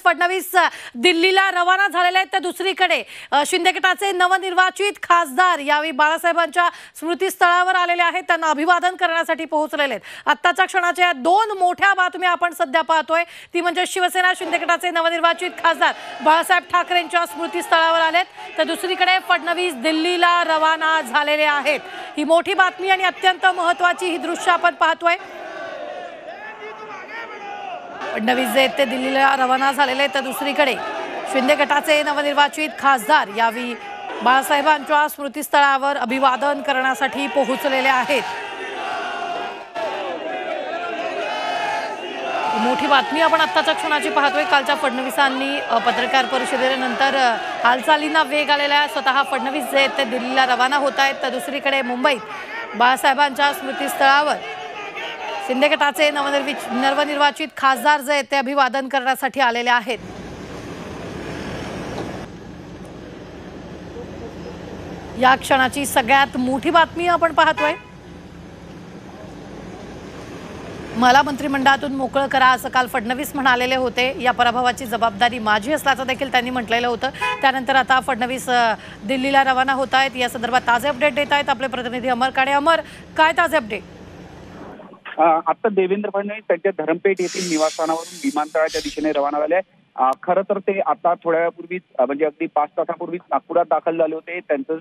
फडणवीस दिल्लीला रवाना झालेले आहेत तर दुसरीकडे शिंदे गटाचे नवनिर्वाचित खासदार यावेळी बाळासाहेबांच्या स्मृतीस्थळावर आलेले आहेत, त्यांना अभिवादन करण्यासाठी पोहोचलेले आहेत। आत्ताच्या क्षणाच्या दोन मोठ्या बातम्या आपण सध्या पाहतोय ती म्हणजे शिवसेना शिंदे गटाचे नवनिर्वाचित खासदार बाळासाहेब ठाकरेंच्या स्मृतीस्थळावर आलेत तर दुसरीकडे फडणवीस दिल्लीला रवाना झालेले आहेत। ही मोठी बातमी आणि अत्यंत महत्त्वाची ही दृश्य आपण पाहतोय। फडणवीस जे ते दिल्लीला रवाना झालेले तर दुसरीकडे शिंदे गटाचे नवनिर्वाचित खासदार यावेळी बाळासाहेबांच्या स्मृतीस्थळावर अभिवादन करण्यासाठी पोहोचलेले आहेत। मोठी बातमी आपण आत्ताच्या क्षणाची पाहतोय। कालच्या फडणवीसांनी पत्रकार परिषदेनंतर हालचालींना वेग आलेला आहे। स्वतः फडणवीस जे ते दिल्लीला रवाना होत आहेत तर दुसरीकडे मुंबईत बाळासाहेबांच्या स्मृतीस्थळावर शिंदे गटाचे नवनिर्वाचित खासदार जे ते अभिवादन करण्यासाठी आलेले आहेत। या क्षणाची सगळ्यात मोठी बातमी आपण पाहतोय। मला मंत्रिमंडळातून मोकळं करा असं काल फडणवीस म्हणालेले होते। या पराभवाची जबाबदारी माझी असल्याचं देखील त्यांनी म्हटलेलं होतं। त्यानंतर आता फडणवीस दिल्लीला रवाना होत आहेत। या संदर्भात ताजे अपडेट देत आहेत आपले प्रतिनिधी अमर काळे। अमर, काय ताजे अपडेट? आता देवेंद्र फडणवीस त्यांच्या धरमपेठ येथील निवासस्थानावरून विमानतळाच्या दिशेने रवाना झाले। खरं तर ते आता थोड्या वेळापूर्वीच म्हणजे अगदी 5 तासापूर्वीच नागपुरात दाखल झाले होते। त्यांचं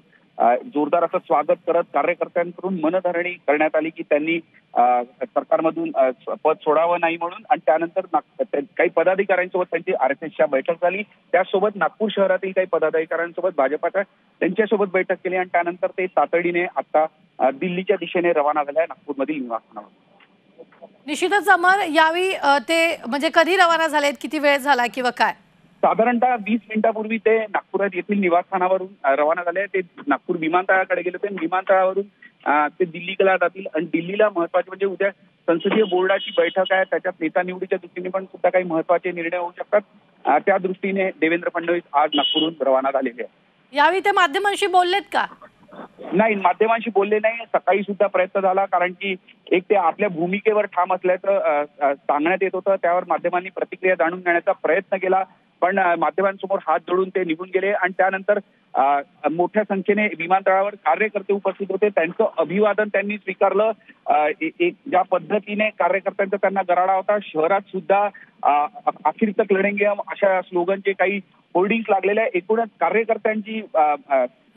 जोरदार असं स्वागत करत कार्यकर्त्यांकडून मनधरणी करण्यात आली की त्यांनी सरकारमधून पद सोडावं नाही म्हणून। आणि त्यानंतर काही पदाधिकाऱ्यांसोबत त्यांची RSSच्या बैठक झाली। त्यासोबत नागपूर शहरातील काही पदाधिकाऱ्यांसोबत भाजपाच्या त्यांच्यासोबत बैठक केली आणि त्यानंतर ते तातडीने आता दिल्लीच्या दिशेने रवाना झाले आहे नागपूरमधील निवासस्थानावर। निश्चितच अमर, यावेळी ते म्हणजे कधी रवाना झालेत, किती वेळ झाला किंवा काय? साधारणतः 20 मिनिटांपूर्वी ते नागपुरात येथील निवासस्थानावरून रवाना झाले। ते नागपूर विमानतळाकडे गेले होते। विमानतळावरून ते दिल्लीला जातील आणि दिल्लीला महत्वाचे म्हणजे उद्या संसदीय बोर्डाची बैठक आहे, त्याच्यात नेता निवडीच्या दृष्टीने पण सुद्धा काही महत्वाचे निर्णय होऊ शकतात। त्या दृष्टीने देवेंद्र फडणवीस आज नागपूरहून रवाना झालेले आहेत। यावेळी ते माध्यमांशी बोललेत का? नाही, माध्यमांशी बोलले नाही। सकाळी सुद्धा प्रयत्न झाला कारण की एक ते आपल्या भूमिकेवर ठाम असल्याचं सांगण्यात येत होतं। त्यावर माध्यमांनी प्रतिक्रिया जाणून घेण्याचा प्रयत्न केला पण माध्यमांसमोर हात जोडून ते निघून गेले। आणि त्यानंतर मोठ्या संख्येने विमानतळावर कार्यकर्ते उपस्थित होते, त्यांचं अभिवादन त्यांनी स्वीकारलं। एक ज्या पद्धतीने कार्यकर्त्यांचा त्यांना गराडा होता, शहरात सुद्धा आखिर तक लढेंगे हम अशा स्लोगनचे काही होर्डिंग्स लागलेले आहे। एकूणच कार्यकर्त्यांची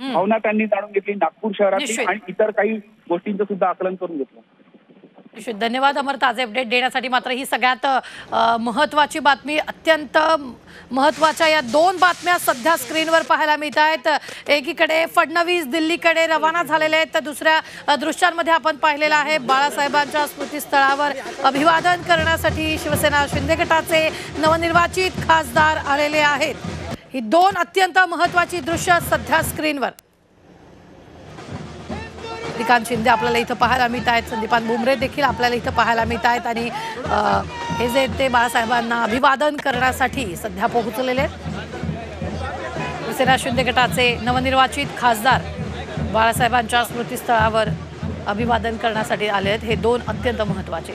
भावना त्यांनी जाणून घेतली नागपूर शहरातील आणि इतर काही गोष्टींचं सुद्धा आकलन करून घेतलं। धन्यवाद अमर ताजे अपडेट देण्यासाठी। मात्र ही सगळ्यात महत्त्वाची बातमी, अत्यंत महत्त्वाच्या या दोन बातम्या सध्या स्क्रीनवर पाहायला मिळत आहेत। एकीकडे फडणवीस दिल्लीकडे रवाना झालेले आहेत तर दुसऱ्या दृश्यांमध्ये आपण पाहिलेलं आहे बाळासाहेबांच्या स्मृतीस्थळावर अभिवादन करण्यासाठी शिवसेना शिंदे गटाचे नवनिर्वाचित खासदार आलेले आहेत। ही दोन अत्यंत महत्त्वाची दृश्य सध्या स्क्रीनवर। श्रीकांत शिंदे आपल्याला इथं पाहायला मिळत आहेत, संदीपान भुमरे देखील आपल्याला इथं पाहायला मिळत आहेत आणि हे जे ते बाळासाहेबांना अभिवादन करण्यासाठी सध्या पोहोचलेले आहेत। शिवसेना शिंदे गटाचे नवनिर्वाचित खासदार बाळासाहेबांच्या स्मृतीस्थळावर अभिवादन करण्यासाठी आले आहेत। हे दोन अत्यंत महत्त्वाचे